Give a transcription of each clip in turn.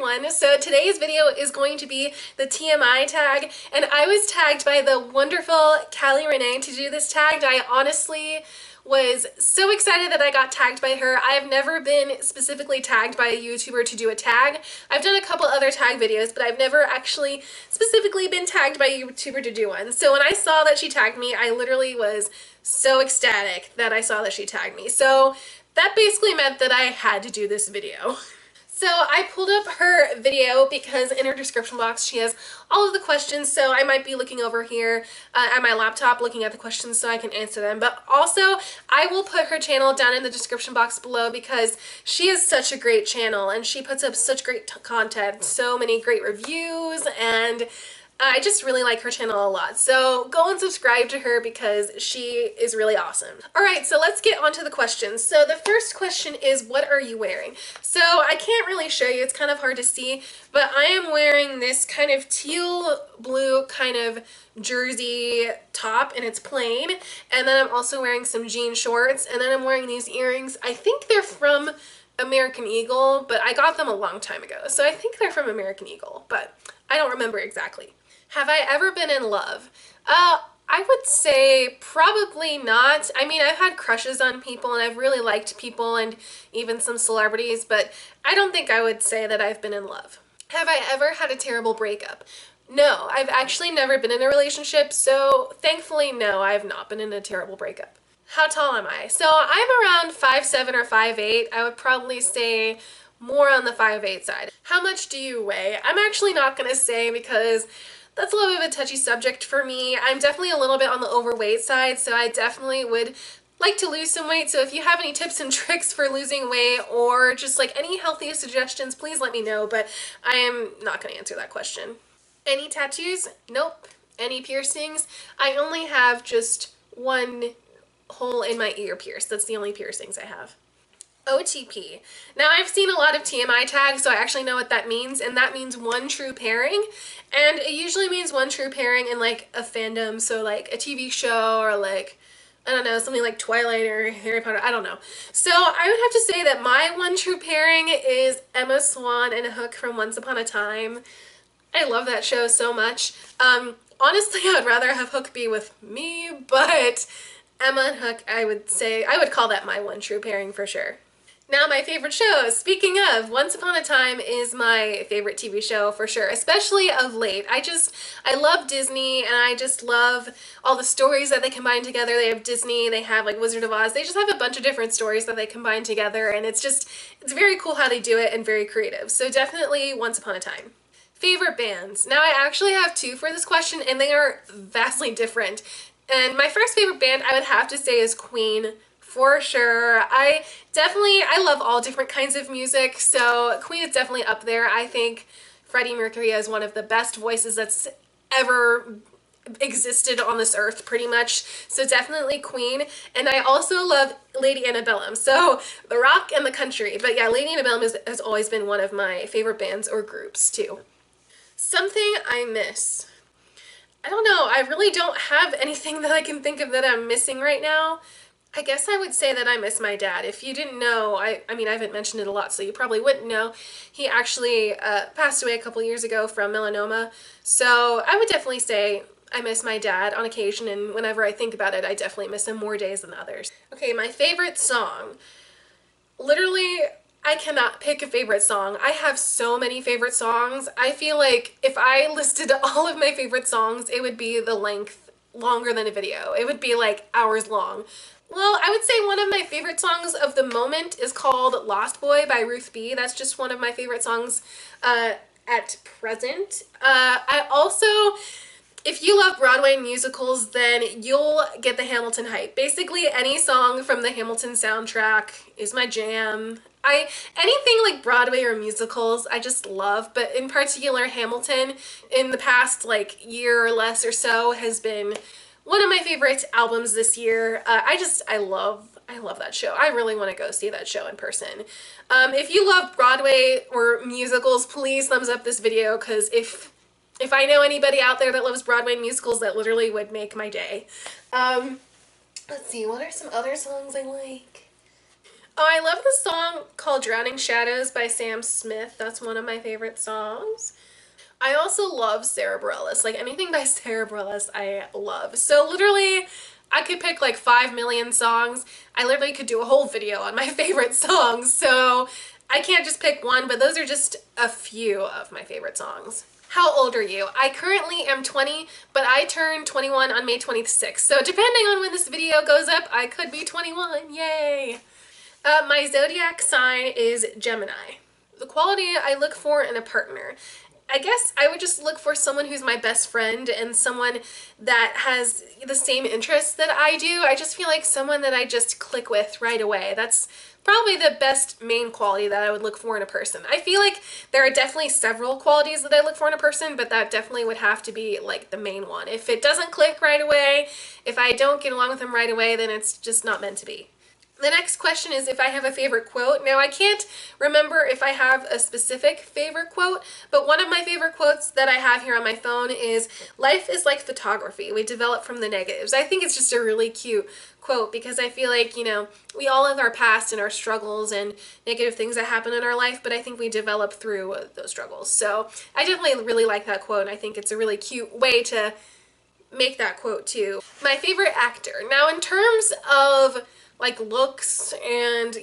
everyone. So today's video is going to be the TMI tag, and I was tagged by the wonderful Challie Renee to do this tag. I honestly was so excited that I got tagged by her. I have never been specifically tagged by a YouTuber to do a tag. I've done a couple other tag videos, but I've never actually specifically been tagged by a YouTuber to do one. So when I saw that she tagged me, I literally was so ecstatic that I saw that she tagged me. So that basically meant that I had to do this video. So I pulled up her video because in her description box she has all of the questions, so I might be looking over here at my laptop looking at the questions so I can answer them. But also I will put her channel down in the description box below because she is such a great channel and she puts up such great content, so many great reviews, and I just really like her channel a lot. So go and subscribe to her because she is really awesome. Alright, so let's get on to the questions. So the first question is, what are you wearing? So I can't really show you, it's kind of hard to see, but I am wearing this kind of teal blue kind of jersey top, and it's plain. And then I'm also wearing some jean shorts, and then I'm wearing these earrings. I think they're from American Eagle, but I got them a long time ago. So I think they're from American Eagle, but I don't remember exactly. Have I ever been in love? I would say probably not. I mean, I've had crushes on people and I've really liked people and even some celebrities, but I don't think I would say that I've been in love. Have I ever had a terrible breakup? No, I've actually never been in a relationship, so thankfully no, I have not been in a terrible breakup. How tall am I? So I'm around 5'7" or 5'8". I would probably say more on the 5'8" side. How much do you weigh? I'm actually not going to say because that's a little bit of a touchy subject for me. I'm definitely a little bit on the overweight side, so I definitely would like to lose some weight. So if you have any tips and tricks for losing weight or just like any healthy suggestions, please let me know, but I am not going to answer that question. Any tattoos? Nope. Any piercings? I only have just one hole in my ear pierced. That's the only piercings I have. OTP. Now I've seen a lot of TMI tags, so I actually know what that means, and that means one true pairing, and it usually means one true pairing in like a fandom, so like a TV show or like, I don't know, something like Twilight or Harry Potter, I don't know. So I would have to say that my one true pairing is Emma Swan and Hook from Once Upon a Time. I love that show so much. Honestly, I would rather have Hook be with me, but Emma and Hook, I would call that my one true pairing for sure. Now my favorite show. Speaking of, Once Upon a Time is my favorite TV show for sure, especially of late. I love Disney, and I just love all the stories that they combine together. They have Disney, they have like Wizard of Oz, they just have a bunch of different stories that they combine together, and it's very cool how they do it and very creative. So definitely Once Upon a Time. Favorite bands. Now I actually have two for this question, and they are vastly different. And my first favorite band I would have to say is Queen. For sure. I love all different kinds of music, so Queen is definitely up there. I think Freddie Mercury is one of the best voices that's ever existed on this earth, pretty much. So definitely Queen. And I also love Lady Antebellum. So the rock and the country. But yeah, Lady Antebellum has always been one of my favorite bands or groups too. Something I miss. I don't know. I really don't have anything that I can think of that I'm missing right now. I guess I would say that I miss my dad. If you didn't know, I mean, I haven't mentioned it a lot, so you probably wouldn't know. He actually passed away a couple years ago from melanoma. So I would definitely say I miss my dad on occasion, and whenever I think about it, I definitely miss him more days than others. Okay, my favorite song. Literally, I cannot pick a favorite song. I have so many favorite songs. I feel like if I listed all of my favorite songs, it would be the length longer than a video. It would be like hours long. Well, I would say one of my favorite songs of the moment is called Lost Boy by Ruth B. That's just one of my favorite songs at present. I also, if you love Broadway musicals, then you'll get the Hamilton hype. Basically, any song from the Hamilton soundtrack is my jam. Anything like Broadway or musicals, I just love, but in particular Hamilton in the past like year or less or so has been one of my favorite albums this year. I love that show. I really want to go see that show in person. If you love Broadway or musicals, please thumbs up this video, because if I know anybody out there that loves Broadway musicals, that literally would make my day. Let's see, what are some other songs I like? Oh, I love the song called Drowning Shadows by Sam Smith. That's one of my favorite songs. I also love Sarah Bareilles. Like anything by Sarah Bareilles, I love. So literally, I could pick like 5 million songs. I literally could do a whole video on my favorite songs. So I can't just pick one, but those are just a few of my favorite songs. How old are you? I currently am 20, but I turned 21 on May 26th. So depending on when this video goes up, I could be 21. Yay! My zodiac sign is Gemini. The quality I look for in a partner. I guess I would just look for someone who's my best friend and someone that has the same interests that I do. I just feel like someone that I just click with right away. That's probably the best main quality that I would look for in a person. I feel like there are definitely several qualities that I look for in a person, but that definitely would have to be like the main one. If it doesn't click right away, if I don't get along with them right away, then it's just not meant to be. The next question is if I have a favorite quote. Now, I can't remember if I have a specific favorite quote, but one of my favorite quotes that I have here on my phone is, "Life is like photography. We develop from the negatives." I think it's just a really cute quote because I feel like, we all have our past and our struggles and negative things that happen in our life, but I think we develop through those struggles. So I definitely really like that quote, and I think it's a really cute way to make that quote too. My favorite actor. Now, in terms of like looks and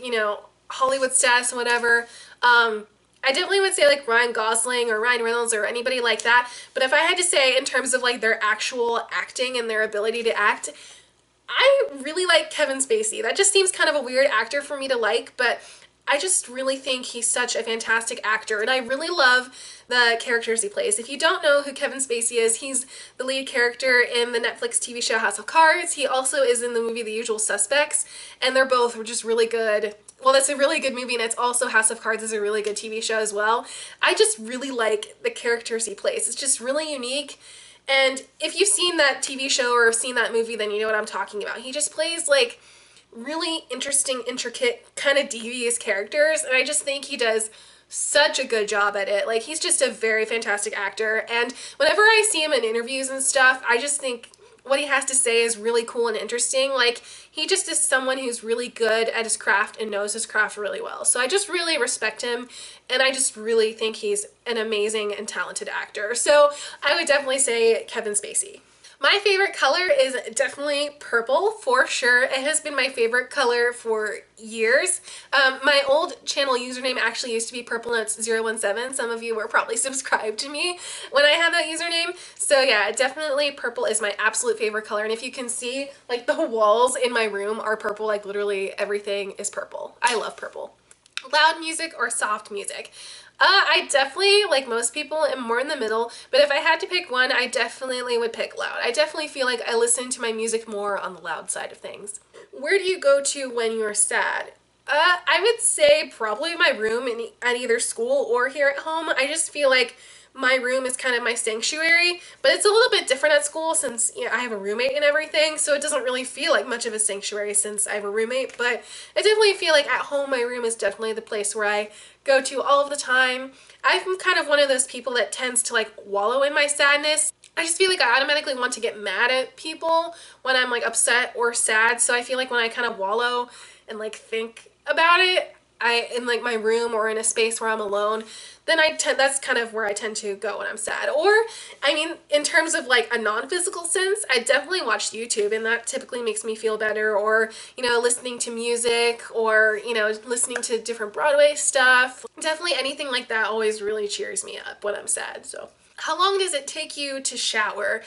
Hollywood status and whatever, I definitely would say like Ryan Gosling or Ryan Reynolds or anybody like that. But if I had to say in terms of like their actual acting and their ability to act, I really like Kevin Spacey. That just seems kind of a weird actor for me to like, but I just really think he's such a fantastic actor, and I really love the characters he plays. If you don't know who Kevin Spacey is, he's the lead character in the Netflix TV show House of Cards. He also is in the movie The Usual Suspects, and they're both just really good. Well, that's a really good movie, and it's also House of Cards is a really good TV show as well. I just really like the characters he plays. It's just really unique. And if you've seen that TV show or seen that movie, then you know what I'm talking about. He just plays like really interesting, intricate, kind of devious characters, and I just think he does such a good job at it. Like, he's just a very fantastic actor, and whenever I see him in interviews and stuff, I just think what he has to say is really cool and interesting. Like, he just is someone who's really good at his craft and knows his craft really well. So I just really respect him, and I just really think he's an amazing and talented actor. So I would definitely say Kevin Spacey. My favorite color is definitely purple, for sure. It has been my favorite color for years. My old channel username actually used to be purplenotes017. Some of you were probably subscribed to me when I had that username. So yeah, definitely purple is my absolute favorite color. And if you can see, like, the walls in my room are purple. Like, literally everything is purple. I love purple. Loud music or soft music? I definitely, like most people, am more in the middle, but if I had to pick one, I definitely would pick loud. I definitely feel like I listen to my music more on the loud side of things. Where do you go to when you're sad? I would say probably my room at either school or here at home. I just feel like my room is kind of my sanctuary, but it's a little bit different at school since I have a roommate and everything, so it doesn't really feel like much of a sanctuary since I have a roommate, but I definitely feel like at home my room is definitely the place where I go to all of the time. I'm kind of one of those people that tends to like wallow in my sadness. I just feel like I automatically want to get mad at people when I'm like upset or sad, so I feel like when I kind of wallow and like think about it, in like my room or in a space where I'm alone, then that's kind of where I tend to go when I'm sad. Or, I mean, in terms of like a non-physical sense, I definitely watch YouTube, and that typically makes me feel better. Or, listening to music, or, listening to different Broadway stuff. Definitely anything like that always really cheers me up when I'm sad. So, how long does it take you to shower?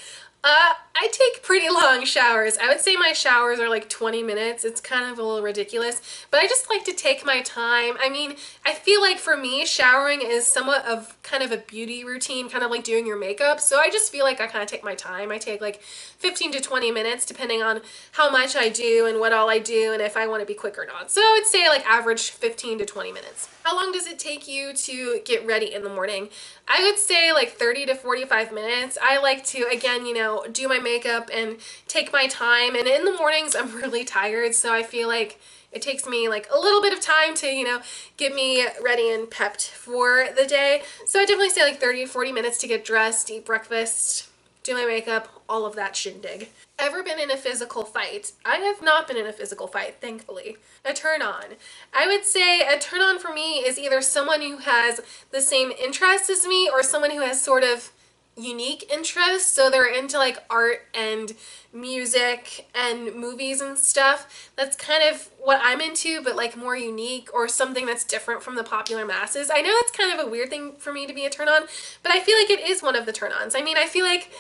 I take pretty long showers. I would say my showers are like 20 minutes. It's kind of a little ridiculous, but I just like to take my time. I mean, I feel like for me, showering is somewhat of kind of a beauty routine, kind of like doing your makeup. So I just feel like I kind of take my time. I take like 15 to 20 minutes depending on how much I do and what all I do and if I want to be quick or not. So I would say like average 15 to 20 minutes. How long does it take you to get ready in the morning? I would say like 30 to 45 minutes. I like to, again, do my makeup and take my time. And in the mornings, I'm really tired, so I feel like it takes me like a little bit of time to, get me ready and pepped for the day. So I definitely say like 30 to 40 minutes to get dressed, eat breakfast, do my makeup, all of that shindig. Ever been in a physical fight? I have not been in a physical fight, thankfully. A turn on. I would say a turn on for me is either someone who has the same interests as me or someone who has sort of unique interests. So they're into like art and music and movies and stuff. That's kind of what I'm into, but like more unique or something that's different from the popular masses. I know it's kind of a weird thing for me to be a turn on, but I feel like it is one of the turn ons. I mean, I feel like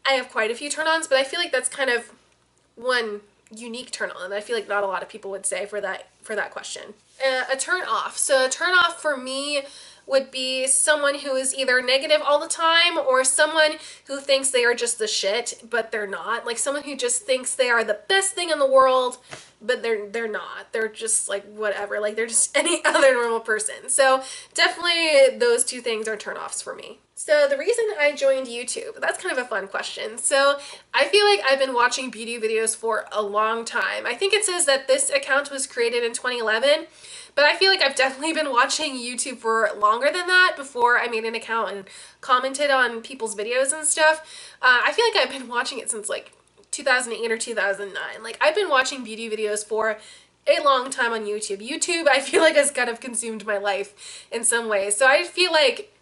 I have quite a few turn ons, but I feel like that's kind of one unique turn on that I feel like not a lot of people would say for that question. A turn off. So a turn off for me would be someone who is either negative all the time or someone who thinks they are just the shit, but they're not. Like someone who just thinks they are the best thing in the world, but they're not. They're just like whatever. Like they're just any other normal person. So definitely those two things are turn-offs for me. So the reason I joined YouTube, that's kind of a fun question. So I feel like I've been watching beauty videos for a long time. I think it says that this account was created in 2011, but I feel like I've definitely been watching YouTube for longer than that before I made an account and commented on people's videos and stuff. I feel like I've been watching it since like 2008 or 2009. Like I've been watching beauty videos for a long time on YouTube. YouTube, I feel like, has kind of consumed my life in some ways. So I feel like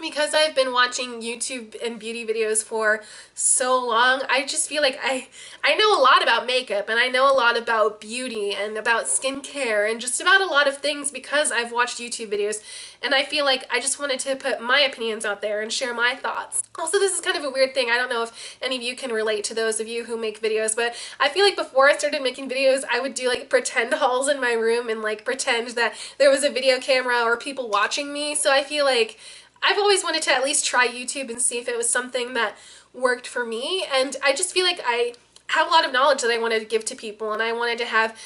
because I've been watching YouTube and beauty videos for so long, I just feel like I know a lot about makeup and I know a lot about beauty and about skincare and just about a lot of things because I've watched YouTube videos, and I feel like I just wanted to put my opinions out there and share my thoughts. Also, this is kind of a weird thing. I don't know if any of you can relate to those of you who make videos, but I feel like before I started making videos, I would do like pretend hauls in my room and like pretend that there was a video camera or people watching me. So I feel like I've always wanted to at least try YouTube and see if it was something that worked for me, and I just feel like I have a lot of knowledge that I wanted to give to people, and I wanted to have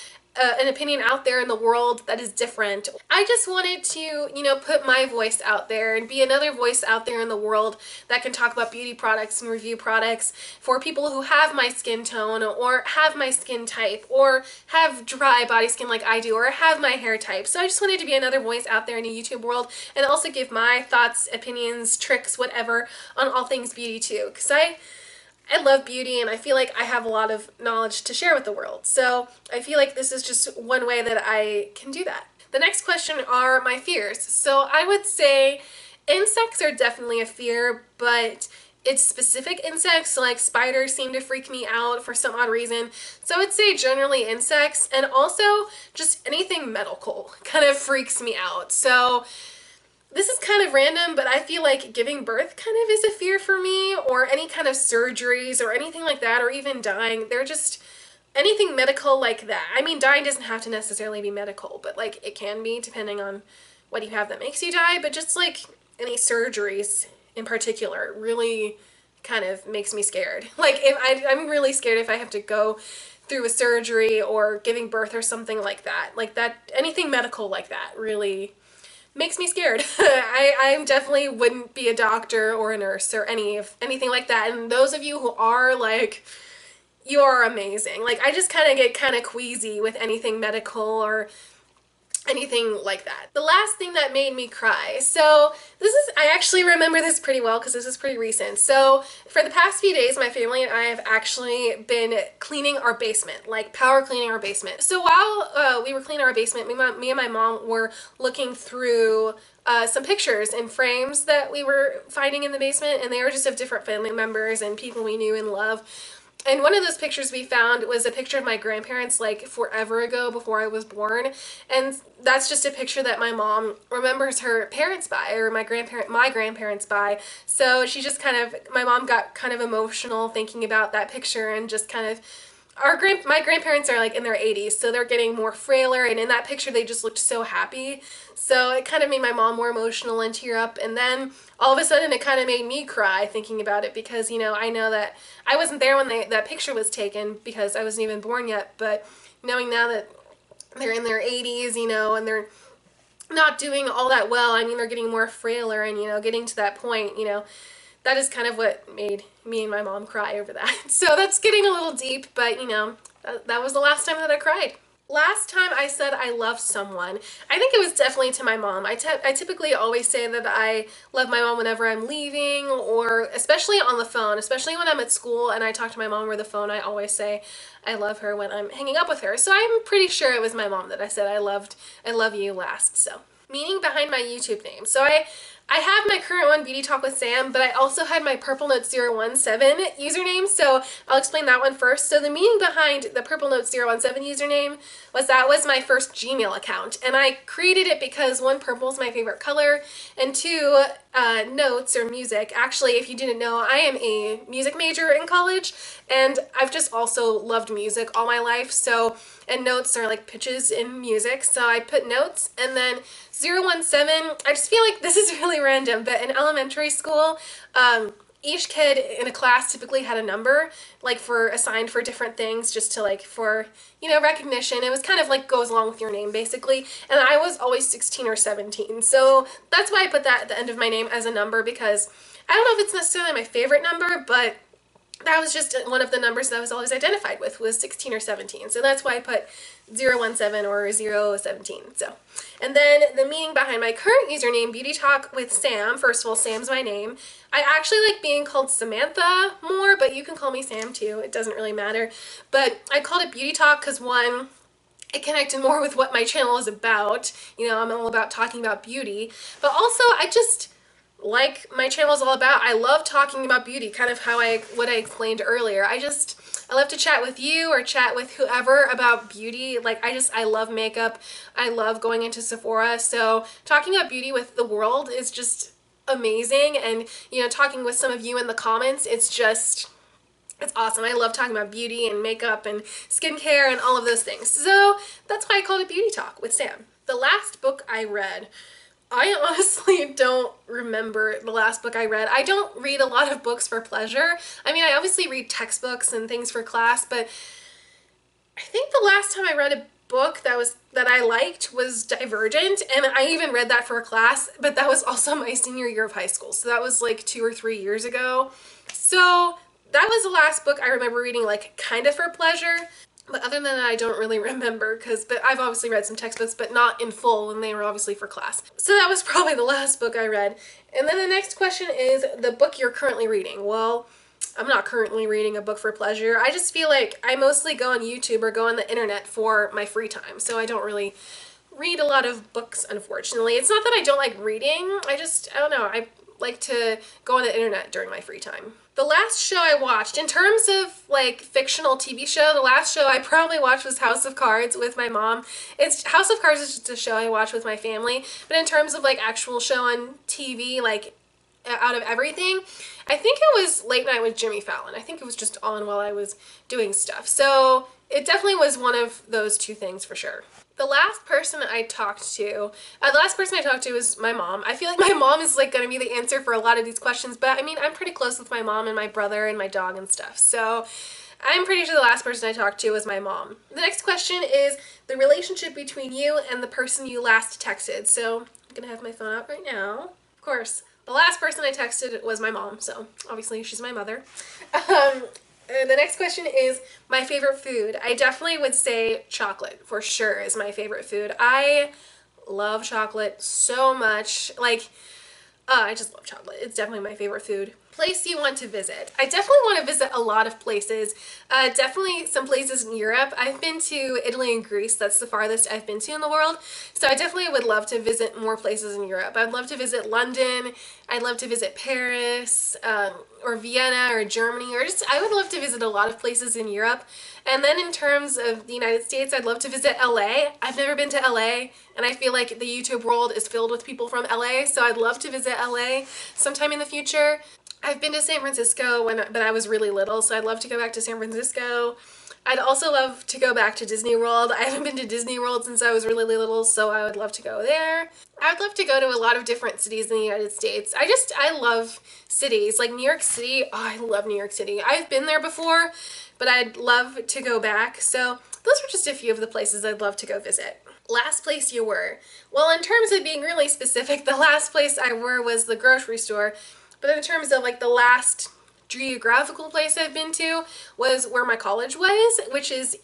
an opinion out there in the world that is different. I just wanted to, put my voice out there and be another voice out there in the world that can talk about beauty products and review products for people who have my skin tone or have my skin type or have dry body skin like I do or have my hair type. So I just wanted to be another voice out there in the YouTube world and also give my thoughts, opinions, tricks, whatever on all things beauty too. Because I love beauty and I feel like I have a lot of knowledge to share with the world. So I feel like this is just one way that I can do that. The next question are my fears. So I would say insects are definitely a fear, but it's specific insects, like spiders seem to freak me out for some odd reason. So I would say generally insects, and also just anything medical kind of freaks me out. So this is kind of random, but I feel like giving birth kind of is a fear for me, or any kind of surgeries or anything like that, or even dying. They're just anything medical like that. I mean, dying doesn't have to necessarily be medical, but like it can be depending on what you have that makes you die. But just like any surgeries in particular really kind of makes me scared. Like I'm really scared if I have to go through a surgery or giving birth or something like that. Like that, anything medical like that really makes me scared. I definitely wouldn't be a doctor or a nurse or anything like that. And those of you who are, like, you are amazing. Like, I just kind of get kind of queasy with anything medical or anything like that. The last thing that made me cry. So I actually remember this pretty well because this is pretty recent. So for the past few days, my family and I have actually been cleaning our basement, like power cleaning our basement. So while we were cleaning our basement, me and my mom were looking through some pictures and frames that we were finding in the basement, and they were just of different family members and people we knew and love. And one of those pictures we found was a picture of my grandparents like forever ago before I was born. And that's just a picture that my mom remembers her parents by, or my grandparents by. So she just my mom got kind of emotional thinking about that picture, and just kind of my grandparents are like in their 80s, so they're getting more frailer, and in that picture they just looked so happy. So it kind of made my mom more emotional and tear up, and then all of a sudden it kind of made me cry thinking about it, because I know that I wasn't there when that picture was taken because I wasn't even born yet, but knowing now that they're in their 80s, and they're not doing all that well, I mean, they're getting more frailer, and getting to that point, that is kind of what made me and my mom cry over that. So that's getting a little deep, but that was the last time that I cried. Last time I said I love someone, I think it was definitely to my mom. I typically always say that I love my mom whenever I'm leaving, or especially on the phone, especially when I'm at school and I talk to my mom over the phone. I always say I love her when I'm hanging up with her. So I'm pretty sure it was my mom that I said I love you last. So, meaning behind my YouTube name. So I have my current one, Beauty Talk with Sam, but I also had my Purple Notes 017 username, so I'll explain that one first. So the meaning behind the Purple Notes 017 username was that was my first Gmail account, and I created it because one, purple is my favorite color, and two, notes or music. Actually, if you didn't know, I am a music major in college, and I've just also loved music all my life, so, and notes are like pitches in music, so I put notes, and then 017, I just feel like this is really random, but in elementary school, each kid in a class typically had a number, like for assigned for different things, just to like for, you know, recognition. It was kind of like goes along with your name basically. And I was always 16 or 17. So that's why I put that at the end of my name as a number, because I don't know if it's necessarily my favorite number, but that was just one of the numbers that I was always identified with, was 16 or 17. So that's why I put 017 or 017. So, and then the meaning behind my current username, Beauty Talk with Sam. First of all, Sam's my name. I actually like being called Samantha more, but you can call me Sam too. It doesn't really matter. But I called it Beauty Talk because, one, it connected more with what my channel is about. You know, I'm all about talking about beauty. But also, I just like my channel is all about. I love talking about beauty, kind of what I explained earlier. I love to chat with you or chat with whoever about beauty. Like I love makeup. I love going into Sephora. So talking about beauty with the world is just amazing. And, you know, talking with some of you in the comments, it's awesome. I love talking about beauty and makeup and skincare and all of those things. So that's why I called it Beauty Talk with Sam. The last book I read, I honestly don't remember the last book I read. I don't read a lot of books for pleasure. I mean, I obviously read textbooks and things for class, but I think the last time I read a book that I liked was Divergent, and I even read that for a class, but that was also my senior year of high school. So that was like 2 or 3 years ago. So that was the last book I remember reading, like kind of for pleasure. But other than that, I don't really remember, but I've obviously read some textbooks, but not in full, and they were obviously for class. So that was probably the last book I read. And then the next question is the book you're currently reading. Well, I'm not currently reading a book for pleasure. I just feel like I mostly go on YouTube or go on the internet for my free time, so I don't really read a lot of books, unfortunately. It's not that I don't like reading, I don't know, I like to go on the internet during my free time. The last show I watched, in terms of like fictional TV show, the last show I probably watched was House of Cards with my mom. House of Cards is just a show I watch with my family, but in terms of like actual show on TV, like out of everything, I think it was Late Night with Jimmy Fallon. I think it was just on while I was doing stuff. So it definitely was one of those two things for sure. The last person I talked to was my mom. I feel like my mom is like going to be the answer for a lot of these questions, but I mean, I'm pretty close with my mom and my brother and my dog and stuff. So I'm pretty sure the last person I talked to was my mom. The next question is the relationship between you and the person you last texted. So I'm going to have my phone out right now. Of course, the last person I texted was my mom, so obviously she's my mother. The next question is my favorite food. I definitely would say chocolate for sure is my favorite food. I love chocolate so much. Like, I just love chocolate. It's definitely my favorite food. Place you want to visit. I definitely want to visit a lot of places. Definitely some places in Europe. I've been to Italy and Greece. That's the farthest I've been to in the world. So I definitely would love to visit more places in Europe. I'd love to visit London. I'd love to visit Paris, or Vienna or Germany, or just I would love to visit a lot of places in Europe. And then in terms of the United States, I'd love to visit LA. I've never been to LA, and I feel like the YouTube world is filled with people from LA, so I'd love to visit LA sometime in the future. I've been to San Francisco but I was really little, so I'd love to go back to San Francisco. I'd also love to go back to Disney World. I haven't been to Disney World since I was really little, so I would love to go there. I would love to go to a lot of different cities in the United States. I love cities. Like New York City, I love New York City. I've been there before, but I'd love to go back. So those were just a few of the places I'd love to go visit. Last place you were. Well, in terms of being really specific, the last place I were was the grocery store. But in terms of like the last geographical place I've been to was where my college was, which is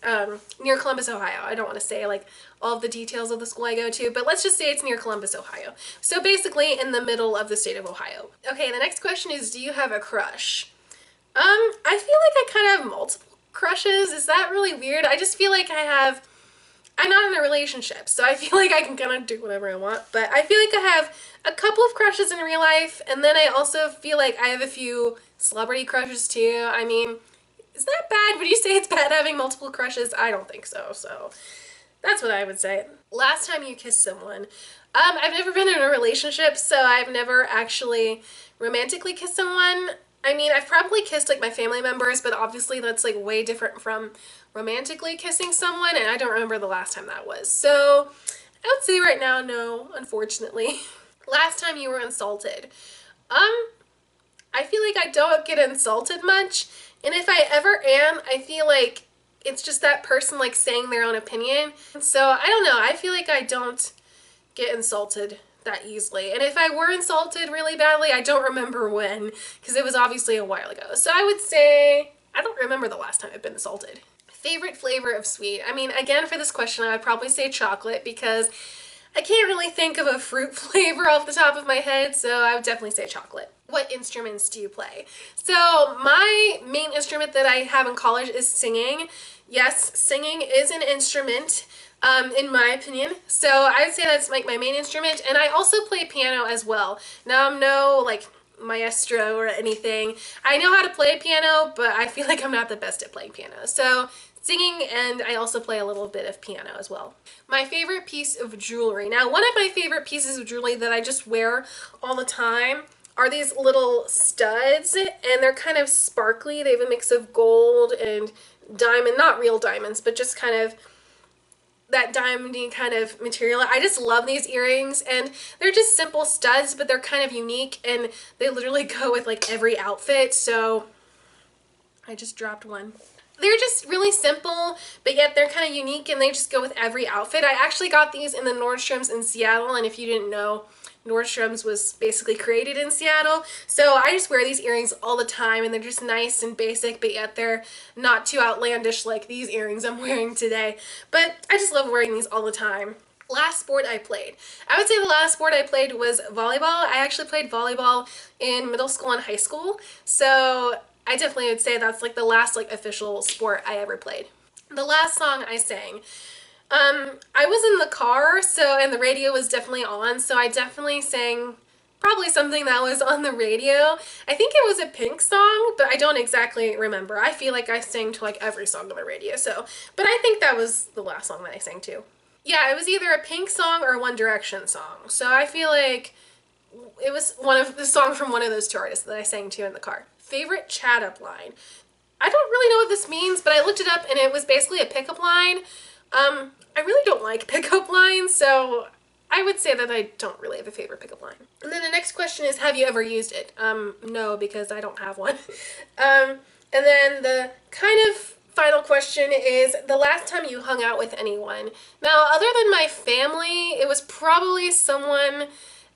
near Columbus, Ohio. I don't want to say like all of the details of the school I go to, but let's just say it's near Columbus, Ohio. So basically in the middle of the state of Ohio. Okay, the next question is, do you have a crush? I feel like I kind of have multiple crushes. Is that really weird? I just feel like I'm not in a relationship, so I feel like I can kind of do whatever I want, but I feel like I have a couple of crushes in real life, and then I also feel like I have a few celebrity crushes too. I mean, is that bad? Would you say it's bad having multiple crushes? I don't think so, so that's what I would say. Last time you kissed someone. I've never been in a relationship, so I've never actually romantically kissed someone. I mean, I've probably kissed like my family members, but obviously that's like way different from romantically kissing someone, and I don't remember the last time that was. So I would say right now, no, unfortunately. Last time you were insulted. I feel like I don't get insulted much, and if I ever am, I feel like it's just that person like saying their own opinion. So I don't know, I feel like I don't get insulted that easily. And if I were insulted really badly, I don't remember when, because it was obviously a while ago. So I would say, I don't remember the last time I've been insulted. Favorite flavor of sweet? I mean, again, for this question, I would probably say chocolate, because I can't really think of a fruit flavor off the top of my head, so I would definitely say chocolate. What instruments do you play? So my main instrument that I have in college is singing. Yes, singing is an instrument. In my opinion. So I would say that's like my main instrument, and I also play piano as well. Now I'm no like maestro or anything. I know how to play piano, but I feel like I'm not the best at playing piano. So singing, and I also play a little bit of piano as well. My favorite piece of jewelry. Now, one of my favorite pieces of jewelry that I just wear all the time are these little studs, and they're kind of sparkly. They have a mix of gold and diamond, not real diamonds, but just kind of that diamondy kind of material. I just love these earrings, and they're just simple studs, but they're kind of unique, and they literally go with like every outfit. So I just dropped one. They're just really simple, but yet they're kind of unique, and they just go with every outfit. I actually got these in the Nordstrom's in Seattle, and if you didn't know, Nordstrom's was basically created in Seattle. So I just wear these earrings all the time, and they're just nice and basic, but yet they're not too outlandish like these earrings I'm wearing today. But I just love wearing these all the time. Last sport I played. I would say the last sport I played was volleyball. I actually played volleyball in middle school and high school. So I definitely would say that's like the last like official sport I ever played. The last song I sang. I was in the car, so, and the radio was definitely on, so I definitely sang probably something that was on the radio. I think it was a Pink song, but I don't exactly remember. I feel like I sang to like every song on the radio, so, but I think that was the last song that I sang to. Yeah, it was either a Pink song or a One Direction song, so I feel like it was one of the song from one of those two artists that I sang to in the car. Favorite chat up line. I don't really know what this means, but I looked it up, and it was basically a pickup line. I really don't like pickup lines, so I would say that I don't really have a favorite pickup line. And then the next question is, have you ever used it? No, because I don't have one. And then the kind of final question is, the last time you hung out with anyone. Now, other than my family, it was probably someone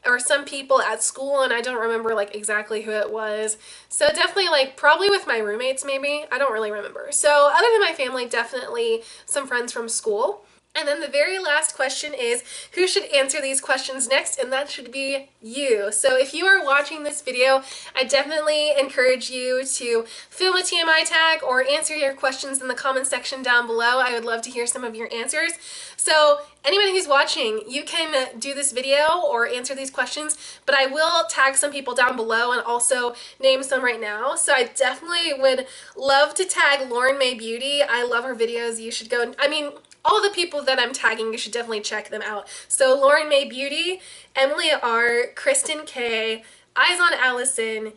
or some people at school, and I don't remember like exactly who it was. So definitely like probably with my roommates maybe. I don't really remember. So other than my family, definitely some friends from school. And then the very last question is, who should answer these questions next? And that should be you. So if you are watching this video, I definitely encourage you to film a TMI tag or answer your questions in the comment section down below. I would love to hear some of your answers. So anyone who's watching, you can do this video or answer these questions, but I will tag some people down below and also name some right now. So I definitely would love to tag Lauren May Beauty. I love her videos. You should go, I mean, all the people that I'm tagging, you should definitely check them out. So Lauren May Beauty, Emily R, Kristen K, Eyes on Allison,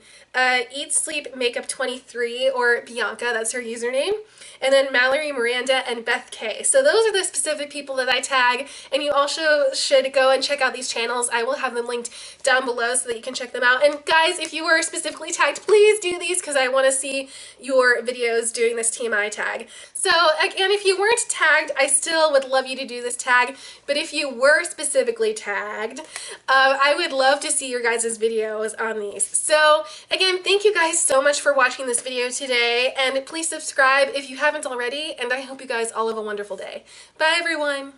Eat Sleep Makeup 23, or Bianca, that's her username, and then Mallory Miranda and Beth K. So those are the specific people that I tag, and you also should go and check out these channels. I will have them linked down below so that you can check them out. And guys, if you were specifically tagged, please do these because I want to see your videos doing this TMI tag. So again, if you weren't tagged, I still would love you to do this tag, but if you were specifically tagged, I would love to see your guys' videos was on these. So again, thank you guys so much for watching this video today, and please subscribe if you haven't already, and I hope you guys all have a wonderful day. Bye everyone!